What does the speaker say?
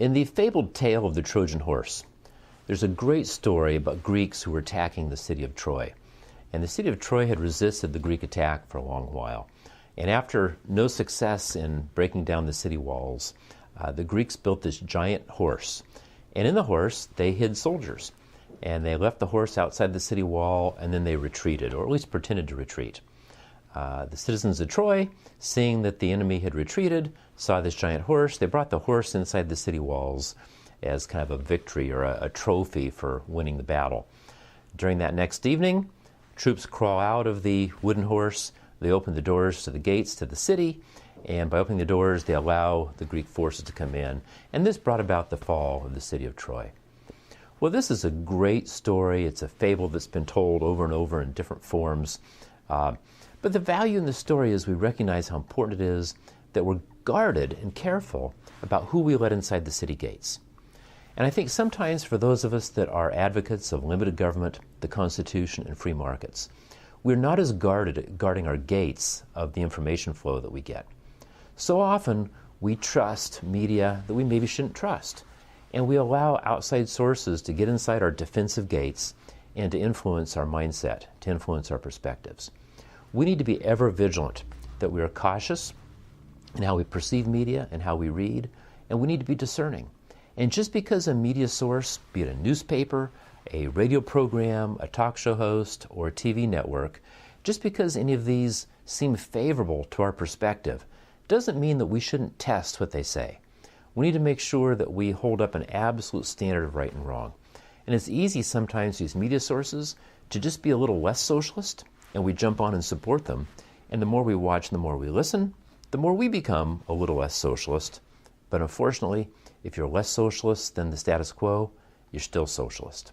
In the fabled tale of the Trojan horse, there's a great story about Greeks who were attacking the city of Troy. And the city of Troy had resisted the Greek attack for a long while. And after no success in breaking down the city walls, the Greeks built this giant horse. And in the horse, they hid soldiers. And they left the horse outside the city wall, and then they retreated, or at least pretended to retreat. The citizens of Troy, seeing that the enemy had retreated, saw this giant horse. They brought the horse inside the city walls as kind of a victory or a trophy for winning the battle. During that next evening, troops crawl out of the wooden horse. They open the doors to the gates to the city, and by opening the doors, they allow the Greek forces to come in. And this brought about the fall of the city of Troy. Well, this is a great story. It's a fable that's been told over and over in different forms. But the value in the story is we recognize how important it is that we're guarded and careful about who we let inside the city gates. And I think sometimes for those of us that are advocates of limited government, the Constitution, and free markets, we're not as guarded at guarding our gates of the information flow that we get. So often we trust media that we maybe shouldn't trust, and we allow outside sources to get inside our defensive gates and to influence our mindset, to influence our perspectives. We need to be ever vigilant that we are cautious in how we perceive media and how we read, and we need to be discerning. And just because a media source, be it a newspaper, a radio program, a talk show host, or a TV network, just because any of these seem favorable to our perspective, doesn't mean that we shouldn't test what they say. We need to make sure that we hold up an absolute standard of right and wrong. And it's easy sometimes these media sources to just be a little less socialist, and we jump on and support them. And the more we watch and the more we listen, the more we become a little less socialist. But unfortunately, if you're less socialist than the status quo, you're still socialist.